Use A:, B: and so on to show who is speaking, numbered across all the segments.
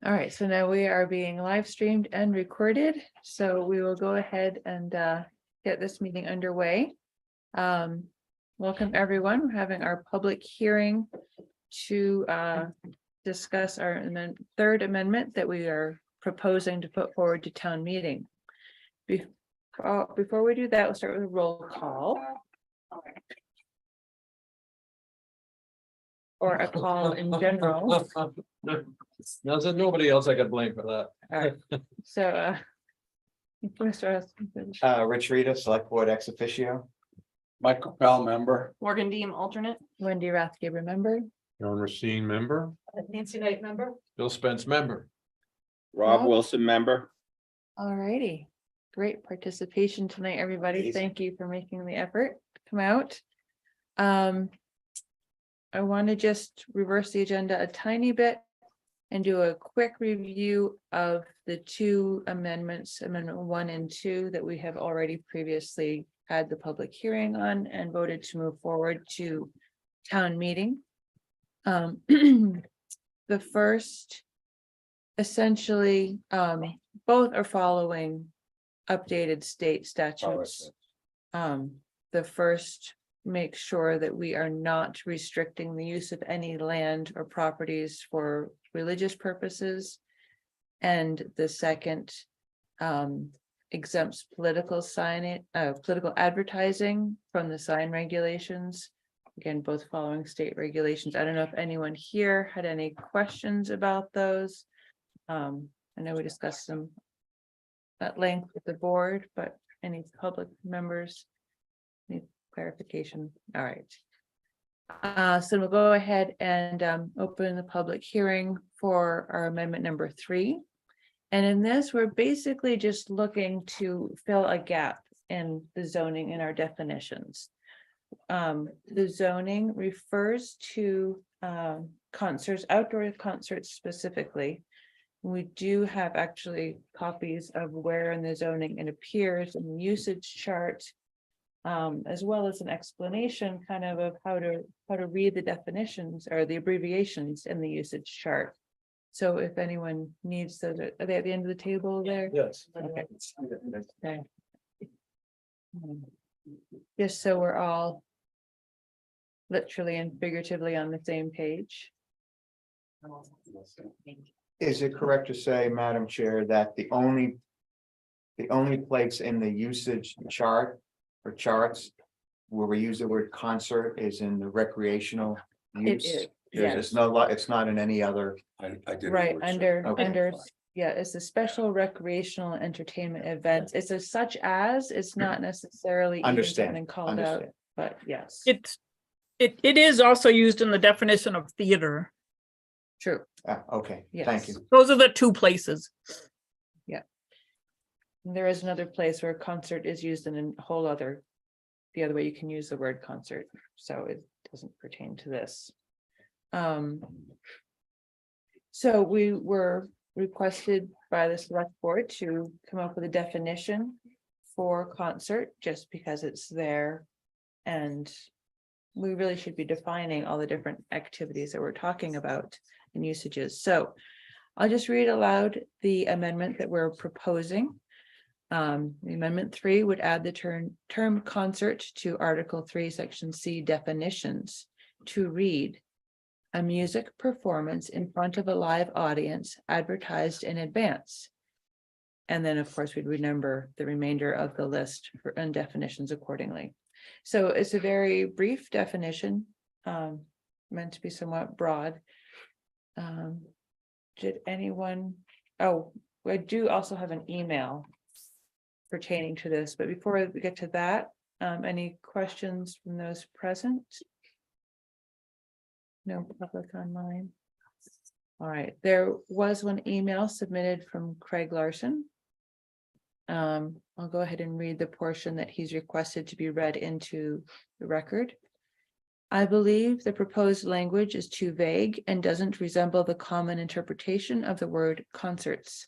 A: All right, so now we are being live streamed and recorded, so we will go ahead and get this meeting underway. Welcome, everyone. We're having our public hearing to discuss our third amendment that we are proposing to put forward to town meeting. Before we do that, we'll start with a roll call. Or a call in general.
B: No, there's nobody else I could blame for that.
A: All right, so Mr.
C: Rich Rita, Select Board ex officio.
B: Michael Pell, member.
D: Morgan Deem, alternate.
A: Wendy Rathke, remember?
B: John Racine, member.
D: Nancy Knight, member.
B: Bill Spence, member.
A: Rob
E: Rob Wilson, member.
A: All righty, great participation tonight, everybody.
C: Amazing.
A: Thank you for making the effort to come out. I want to just reverse the agenda a tiny bit and do a quick review of the two amendments, Amendment 1 and 2, that we have already previously had the public hearing on and voted to move forward to town meeting. The first, essentially, both are following updated state statutes. The first makes sure that we are not restricting the use of any land or properties for religious purposes. And the second exempts political political advertising from the sign regulations. Again, both following state regulations. I don't know if anyone here had any questions about those. I know we discussed them at length with the board, but any public members need clarification? All right. So we'll go ahead and open the public hearing for our amendment number 3. And in this, we're basically just looking to fill a gap in the zoning in our definitions. The zoning refers to concerts, outdoor concerts specifically. We do have actually copies of where in the zoning it appears in the usage chart, as well as an explanation kind of how to read the definitions or the abbreviations in the usage chart. So if anyone needs those, are they at the end of the table there?
B: Yes.
A: Okay. Okay. Just so we're all literally and figuratively on the same page.
C: Is it correct to say, Madam Chair, that the only place in the usage chart or charts where we use the word concert is in the recreational use?
A: is,
C: There's
A: yes.
C: no, it's not in any other.
B: I did.
A: Right, under,
C: Okay.
A: yeah, it's a special recreational entertainment event. It's a such as, it's not necessarily. even
C: Understand,
A: something called out,
C: understand.
A: but yes,
D: It is also used in the definition of theater.
A: true.
C: Okay,
A: Yes.
C: thank you.
D: Those are the two places.
A: There is another place where concert is used in a whole other, the other way you can use the word concert, so it doesn't pertain to this. So we were requested by the select board to come up with a definition for concert, just because it's there. And we really should be defining all the different activities that we're talking about and usages. So I'll just read aloud the amendment that we're proposing. The amendment 3 would add the term concert to Article 3, Section C definitions to read a music performance in front of a live audience advertised in advance. And then, of course, we'd remember the remainder of the list and definitions accordingly. So it's a very brief definition, meant to be somewhat broad. Did anyone, I do also have an email pertaining to this, but before we get to that, any questions from those present? No public online. All right, there was one email submitted from Craig Larson. I'll go ahead and read the portion that he's requested to be read into the record. I believe the proposed language is too vague and doesn't resemble the common interpretation of the word concerts.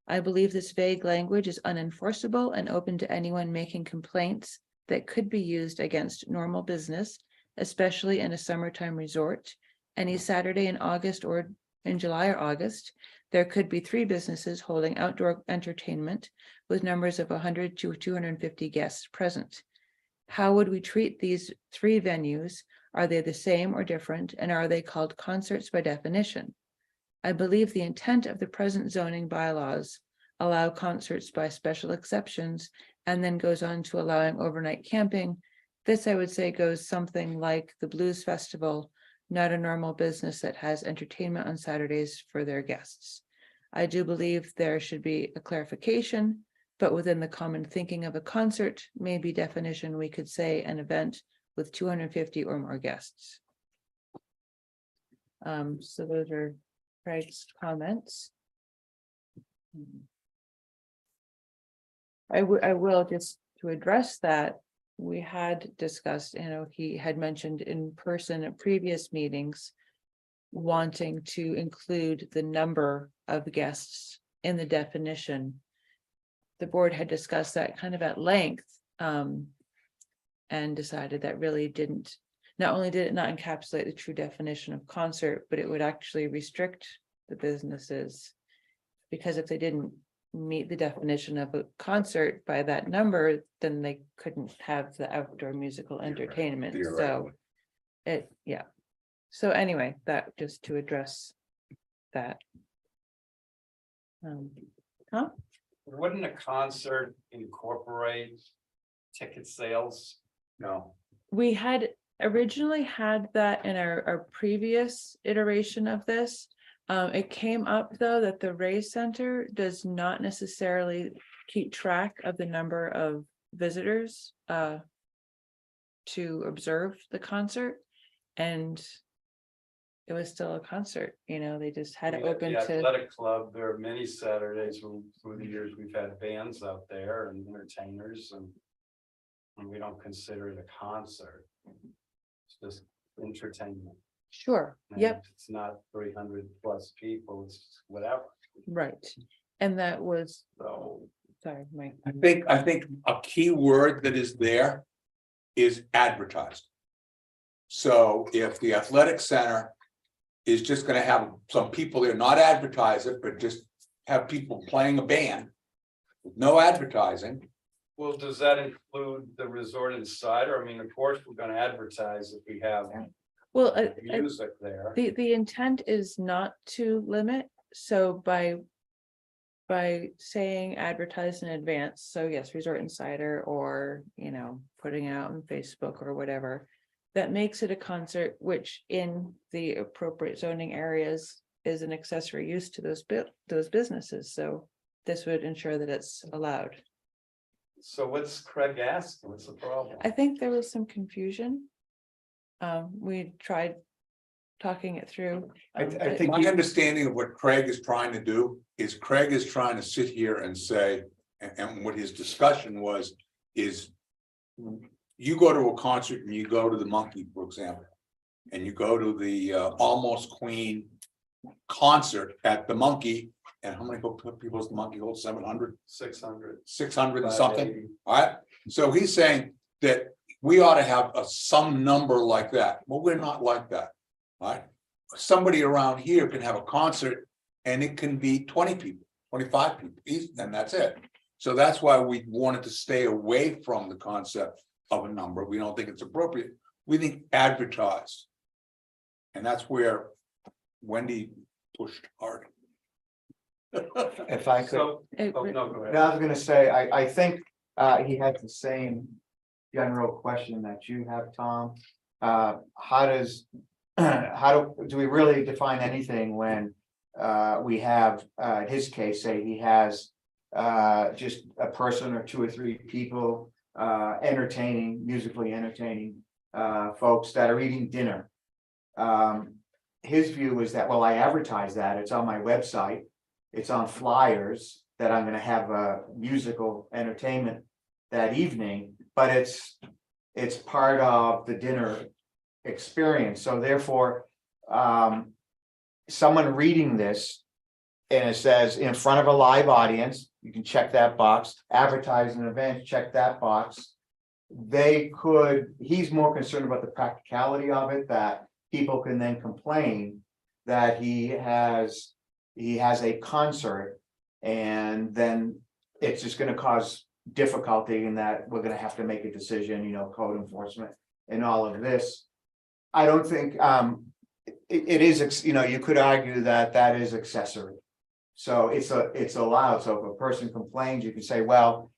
A: I believe this vague language is unenforceable and open to anyone making complaints that could be used against normal business, especially in a summertime resort, any Saturday in August or in July or August, there could be 3 businesses holding outdoor entertainment with numbers of 100 to 250 guests present. How would we treat these 3 venues? Are they the same or different, and are they called concerts by definition? I believe the intent of the present zoning bylaws allow concerts by special exceptions, and then goes on to allowing overnight camping. This, I would say, goes something like the Blues Festival, not a normal business that has entertainment on Saturdays for their guests. I do believe there should be a clarification, but within the common thinking of a concert, maybe definition, we could say an event with 250 or more guests. So those are Craig's comments. I will just to address that, we had discussed, he had mentioned in person at previous meetings, wanting to include the number of guests in the definition. The board had discussed that kind of at length, and decided that really didn't, not only did it not encapsulate the true definition of concert, but it would actually restrict the businesses. Because if they didn't meet the definition of a concert by that number, then they couldn't have the outdoor musical entertainment, so
E: Theoretically.
A: yeah. So anyway, that just to address that.
F: Wouldn't a concert incorporate ticket sales?
E: No.
A: We had originally had that in our previous iteration of this. It came up, though, that the Ray Center does not necessarily keep track of the number of visitors to observe the concert, and it was still a concert, they just had it open
F: The
A: to.
F: athletic club, there are many Saturdays through the years, we've had bands out there and entertainers and we don't consider it a concert. It's just entertainment.
A: Sure,
F: And
A: yep,
F: It's not 300 plus people, it's whatever.
A: right. And that was,
F: So
A: sorry, Mike.
G: I think a key word that is there is advertised. So if the athletic center is just gonna have some people there, not advertise it, but just have people playing a band with no advertising.
F: well, does that include the Resort Insider? I mean, of course, we're gonna advertise if we have
A: Well,
F: music there.
A: the intent is not to limit, so by saying advertise in advance, so yes, Resort Insider or, putting it out on Facebook or whatever, that makes it a concert, which in the appropriate zoning areas is an accessory use to those businesses, so this would ensure that it's allowed.
F: So what's Craig asking? What's the problem?
A: I think there was some confusion. We tried talking it through.
C: I think
G: My understanding of what Craig is trying to do is Craig is trying to sit here and say, and what his discussion was, is. You go to a concert and you go to the Monkey, for example, and you go to the Almost Queen concert at the Monkey, and how many people is the Monkey hold? 700,
F: 600.
G: 600 and something. All right, so he's saying that we ought to have some number like that. Well, we're not like that. All right, somebody around here can have a concert and it can be 20 people, 25 people, and that's it. So that's why we wanted to stay away from the concept of a number. We don't think it's appropriate. We think advertised. And that's where Wendy pushed hard.
C: if I could.
F: So,
A: It-
F: oh, no, go ahead.
C: I was gonna say, I think he had the same general question that you have, Tom. How do we really define anything when we have, in his case, say he has just a person or 2 or 3 people musically entertaining folks that are eating dinner. His view is that, well, I advertise that, it's on my website, it's on flyers that I'm gonna have a musical entertainment that evening, but it's part of the dinner experience, so therefore, someone reading this and it says in front of a live audience, you can check that box, advertise an event, check that box. He's more concerned about the practicality of it, that people can then complain that he has a concert. And then it's just gonna cause difficulty in that we're gonna have to make a decision, you know, code enforcement and all of this. I don't think, it is, you know, you could argue that that is accessory. So it's allowed, so if a person complains, you can say, well.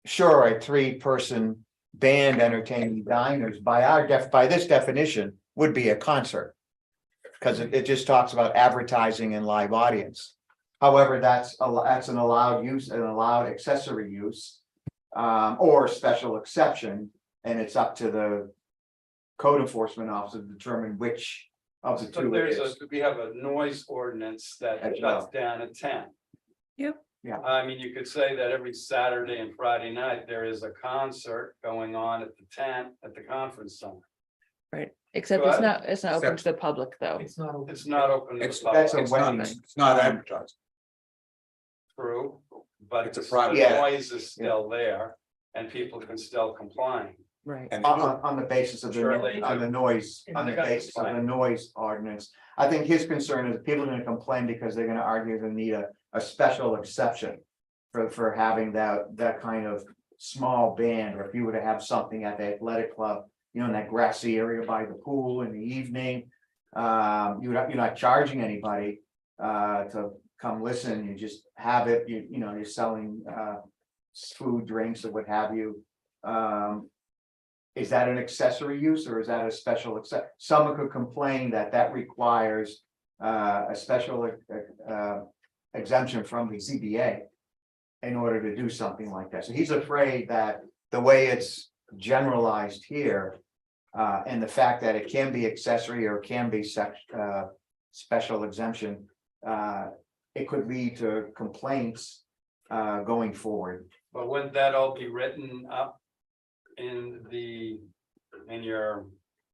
C: Sure, a 3-person band entertaining diners by this definition would be a concert. Because it just talks about advertising and live audience. However, that's an allowed use, an allowed accessory use. Or special exception, and it's up to the code enforcement officer to determine which of the
F: But
C: two it is.
F: we have a noise ordinance that
C: As
F: shuts
C: well.
F: down at 10.
A: Yep.
C: Yeah.
F: I mean, you could say that every Saturday and Friday night, there is a concert going on at the tent at the conference center.
A: Right, except
F: Go
A: it's
F: ahead.
A: not open to the public, though.
B: It's not.
F: It's not open to
G: It's,
F: the
C: that's
F: public.
C: a wedding.
G: it's not advertised.
F: True, but
G: It's a
F: the
G: private-
C: Yeah.
F: noise is still there and people can still comply.
A: Right.
G: And
C: On the basis of
F: Sure they
C: on the noise, on the
F: They got
C: basis of the
F: complaint.
C: noise ordinance. I think his concern is people are gonna complain because they're gonna argue they need a special exception. For having that kind of small band, or if you were to have something at the athletic club, you know, in that grassy area by the pool in the evening. You're not charging anybody to come listen, you just have it, you know, you're selling food, drinks, or what have you. Is that an accessory use or is that a special someone could complain that requires a special exemption from the ZBA in order to do something like that. So he's afraid that the way it's generalized here, and the fact that it can be accessory or can be special exemption, it could lead to complaints going forward.
F: But wouldn't that all be written up in your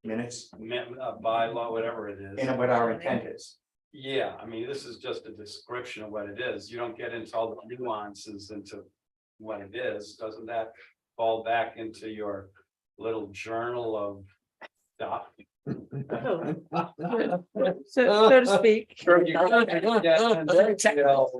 C: Minutes,
F: bylaw, whatever it is?
C: and what our intent is.
F: Yeah, I mean, this is just a description of what it is. You don't get into all the nuances into what it is. Doesn't that fall back into your little journal of stuff?
A: So to speak.
F: Sure, you can get into detail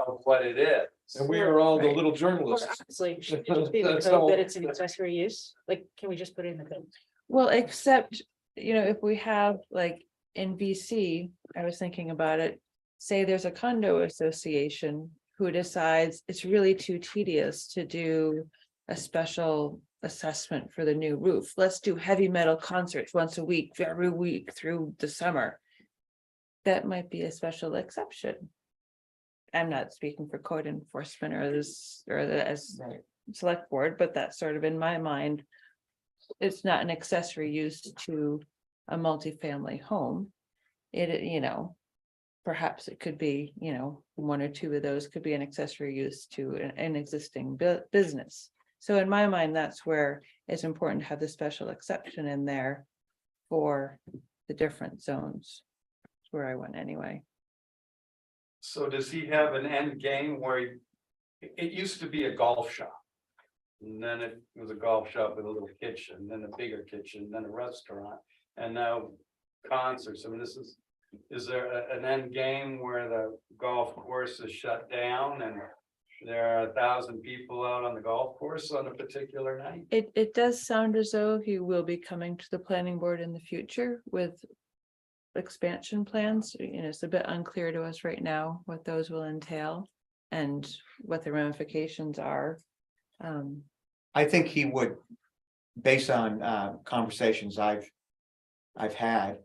F: of what it is.
B: And we are all the
A: Right.
B: little
H: Or
B: journalists.
H: honestly, should it just be in the
B: That's
H: code
B: all.
H: that it's an accessory use? Like, can we just put it in the code?
A: Well, except, you know, if we have like in VC, I was thinking about it. Say there's a condo association who decides it's really too tedious to do a special assessment for the new roof. Let's do heavy metal concerts once a week, every week through the summer. That might be a special exception. I'm not speaking for code enforcement or as select board, but that's sort of in my mind. It's not an accessory use to a multifamily home. It, you know, perhaps it could be, you know, 1 or 2 of those could be an accessory use to an existing business. So in my mind, that's where it's important to have the special exception in there for the different zones. That's where I went anyway.
F: So does he have an end game where it used to be a golf shop? And then it was a golf shop with a little kitchen, then a bigger kitchen, then a restaurant, and now concerts. I mean, is there an end game where the golf course is shut down and there are 1,000 people out on the golf course on a particular night?
A: It does sound as though he will be coming to the planning board in the future with expansion plans. You know, it's a bit unclear to us right now what those will entail and what the ramifications are.
C: I think he would, based on conversations I've had.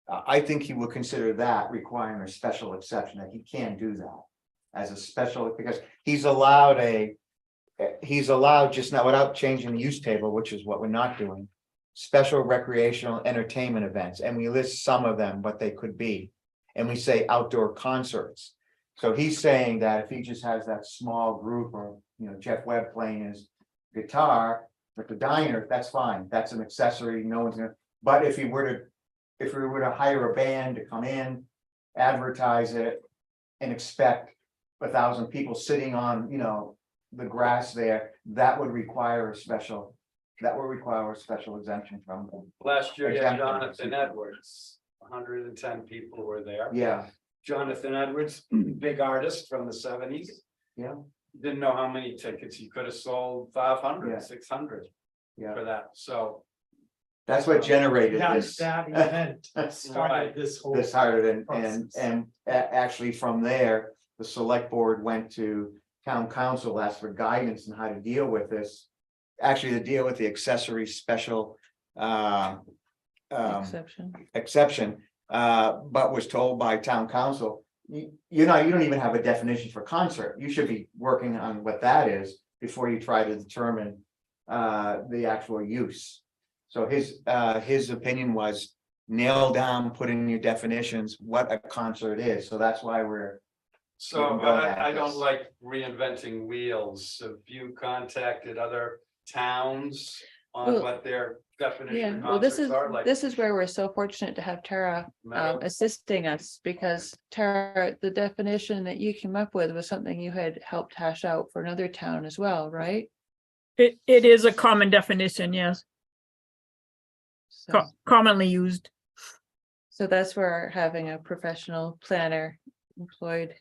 C: I think he would consider that requiring a special exception, that he can do that. As a special, because he's allowed just now, without changing the use table, which is what we're not doing. Special recreational entertainment events, and we list some of them, what they could be. And we say outdoor concerts. So he's saying that if he just has that small group, or, you know, Jeff Webb playing his guitar at the diner, that's fine, that's an accessory, no one's gonna, but if we were to hire a band to come in, advertise it. And expect 1,000 people sitting on, you know, the grass there, that would require a special exemption from them.
F: Last year, you had
C: Exactly.
F: Jonathan Edwards 110 people were there.
C: Yeah,
F: Jonathan Edwards, big artist from the 70s.
C: yeah,
F: Didn't know how many tickets he could have sold,
C: Yeah.
F: 500, 600
C: yeah.
F: for that, so.
C: That's what generated this.
I: That event
F: Right.
I: started this whole.
C: This hired and
I: process.
C: actually from there, the select board went to town council, asked for guidance on how to deal with this. Actually, to deal with the accessory special
A: Exception.
C: exception, but was told by town council. You don't even have a definition for concert. You should be working on what that is before you try to determine the actual use. So his opinion was nail down, put in your definitions, what a concert is. So that's why we're.
F: So
C: We can go at
F: I don't
C: this.
F: like reinventing wheels. Have you contacted other towns on
A: Well,
F: what their
A: Yeah,
F: definition
A: well, this
F: concerts
A: is,
F: are like?
A: this is where we're so fortunate to have Tara
F: Meadow?
A: assisting us, because Tara, the definition that you came up with was something you had helped hash out for another town as well, right?
D: It is a common definition, yes,
A: So,
D: commonly used.
A: so that's where having a professional planner employed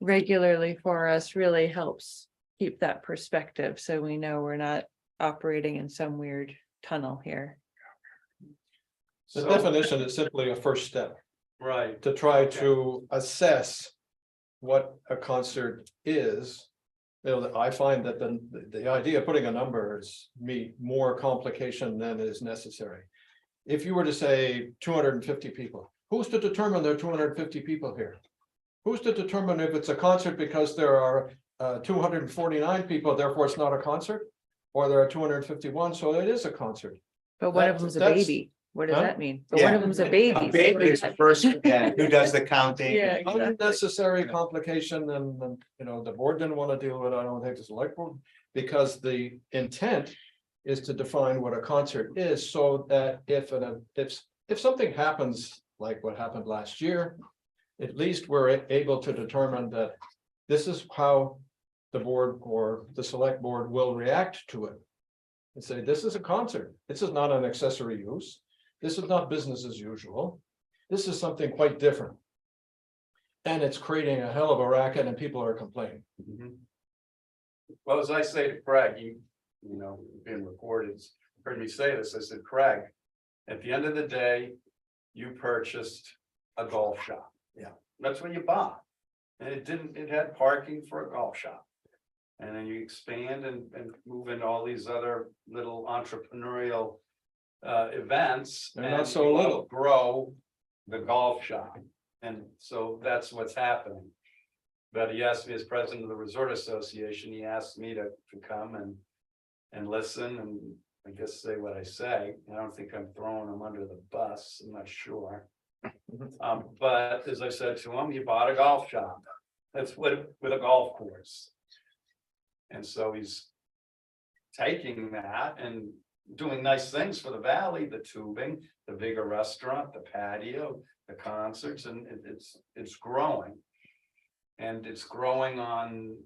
A: regularly for us really helps keep that perspective, so we know we're not operating in some weird tunnel here.
B: The
F: So-
B: definition is simply a first step
F: Right,
B: to try to assess what a concert is. You know, I find that the idea of putting a number is more complication than is necessary. If you were to say 250 people, who's to determine there are 250 people here? Who's to determine if it's a concert because there are 249 people, therefore it's not a concert? Or there are 251, so it is a concert.
A: But one of
B: That-
A: them's a
B: that's-
A: baby. What does
B: Huh?
A: that mean? But one
C: Yeah.
A: of them's a baby.
C: A baby is the first, yeah, who does the counting?
A: Yeah, exactly.
B: Unnecessary complication and, you know, the board didn't want to deal with it. I don't think the select board, because the intent is to define what a concert is, so that if something happens like what happened last year, at least we're able to determine that this is how the board or the select board will react to it. And say, this is a concert. This is not an accessory use. This is not business as usual. This is something quite different. And it's creating a hell of a racket and people are complaining.
F: Mhm. Well, as I say to Craig, you know, being recorded, heard me say this, I said, Craig, at the end of the day, you purchased a golf shop.
C: Yeah.
F: That's what you bought. And it had parking for a golf shop. And then you expand and move into all these other little entrepreneurial events.
B: They're not
F: and
B: so
F: you
B: little.
F: Grow the golf shop. And so that's what's happening. But he asked me as president of the Resort Association, he asked me to come and listen and I guess say what I say. I don't think I'm throwing him under the bus, I'm not sure. But as I said to him, he bought a golf shop. That's with a golf course. And so he's taking that and doing nice things for the valley, the tubing, the bigger restaurant, the patio, the concerts, and it's growing. And it's growing on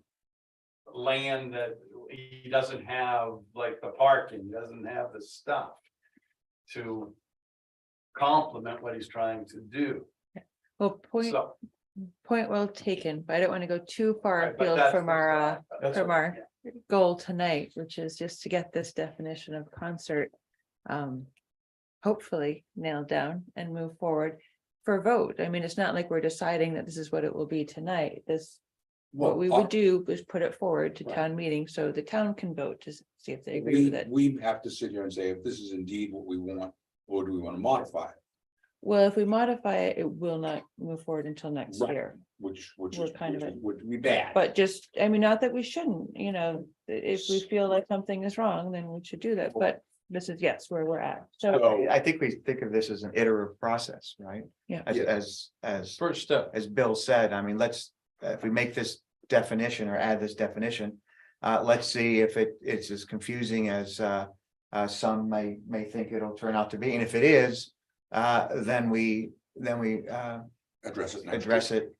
F: land that he doesn't have, like the parking, doesn't have the stuff to complement what he's trying to do.
A: Well,
F: So.
A: point well taken, but I don't want to go too far
F: right, but
A: afield
F: that's
A: from
F: the
A: our
F: thought.
B: That's
A: from
B: what-
A: our goal tonight, which is just to get this definition of concert hopefully nailed down and move forward for vote. I mean, it's not like we're deciding that this is what it will be tonight. What we would do is put it forward to
G: Right.
A: town meeting so the town can vote to see if they agree with it.
G: We have to sit here and say if this is indeed what we want, or do we want to modify it,
A: Well, if we modify it, it will not move forward until next
G: Right.
A: year.
G: which
A: We're kind of
G: would be bad.
A: But just, I mean, not that we shouldn't, you know, if we feel like something is wrong, then we should do that, but this is, yes, where we're at. So,
G: So,
C: I think we think of this as an iterative process, right?
A: Yeah.
C: As
B: First step.
C: Bill said, I mean, let's, if we make this definition or add this definition. Let's see if it's as confusing as some may think it'll turn out to be, and if it is. Then we
G: address it. next
C: address it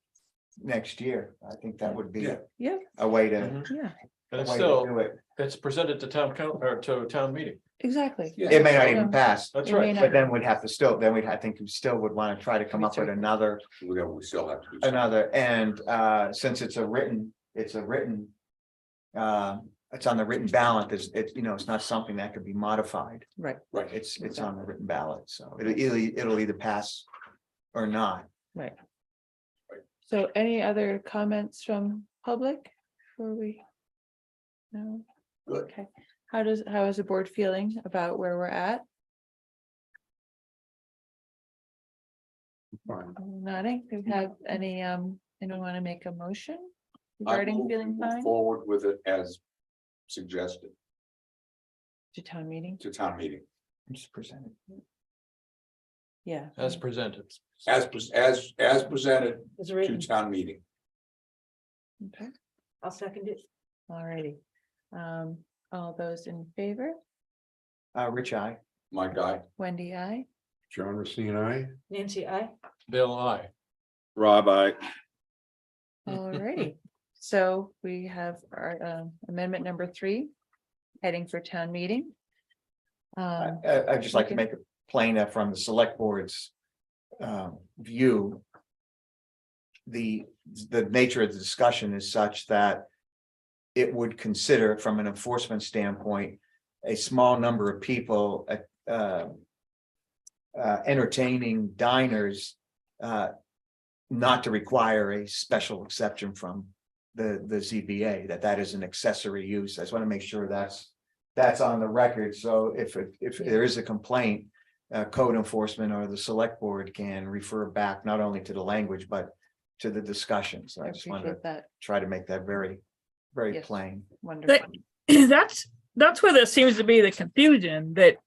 C: next year. I think that would be
G: Yeah.
A: Yeah.
C: a way to,
B: Mhm.
A: yeah,
B: And
C: a
B: it's
C: way to
B: still,
C: do it.
B: it's presented to town council or to town meeting.
A: exactly.
G: Yeah.
C: It may not
A: Yeah.
C: even pass,
B: That's
A: It may
B: right.
A: not-
C: but then we'd have to still, then we'd, I think we still would want to try to come up with another,
G: We still have to do something.
C: and since it's a written. It's on the written ballot, it's, it's not something that could be modified.
A: Right,
G: Right.
C: It's on the written ballot, so it'll either pass or not.
A: right. So any other comments from public before we? No?
G: Good.
A: Okay, how is the board feeling about where we're at? Nodding, do we have any, anyone want to make a motion regarding feeling fine
G: Forward with it as suggested
A: to town meeting?
G: to town meeting,
C: Just presented.
A: Yeah.
B: As presented.
G: as presented
H: It's
G: to
H: written.
G: town meeting.
A: Okay,
H: I'll second it.
A: alrighty. All those in favor?
C: Rich, I.
G: My guy,
A: Wendy, I.
G: John Racine, I.
H: Nancy, I.
B: Bill, I.
E: Rob, I.
A: Alrighty, so we have our amendment number 3, heading for town meeting.
C: I'd just like to make it plain that from the select board's view. The nature of the discussion is such that it would consider from an enforcement standpoint, a small number of people entertaining diners not to require a special exception from the ZBA, that is an accessory use. I just want to make sure that's on the record. So if there is a complaint, code enforcement or the select board can refer back not only to the language, but to the discussion. So
A: I
C: I just want to
A: appreciate that,
C: try to make that very, very
A: Yes.
C: plain.
A: wonderful.
D: That's where there seems to be the confusion that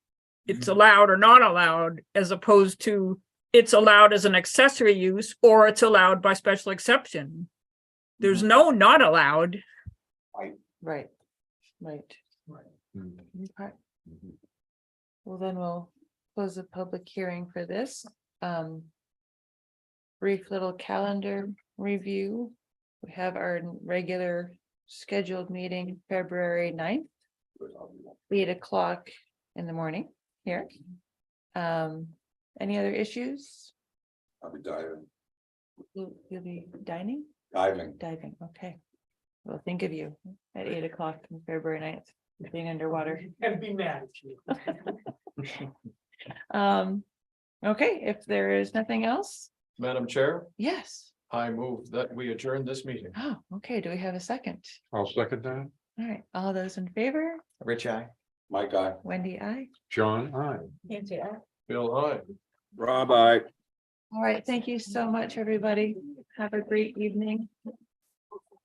D: it's allowed or not allowed, as opposed to it's allowed as an accessory use or it's allowed by special exception. There's no not allowed.
A: Right, right. Okay. Well, then we'll close the public hearing for this. Brief little calendar review. We have our regular scheduled meeting February 9th, 8 o'clock in the morning here. Any other issues?
G: I'll be diving,
A: You'll be dining?
G: diving.
A: Okay. Well, think of you at 8 o'clock on February 9th, being underwater.
H: And be mad at you.
A: Okay, if there is nothing else,
B: Madam Chair,
A: yes.
B: I move that we adjourn this meeting.
A: Oh, okay, do we have a second?
G: I'll second that.
A: All right, all those in favor?
C: Rich, I.
G: My guy.
A: Wendy, I.
G: John, I.
H: Nancy, I.
B: Bill, I.
E: Rob, I.
A: All right, thank you so much, everybody. Have a great evening.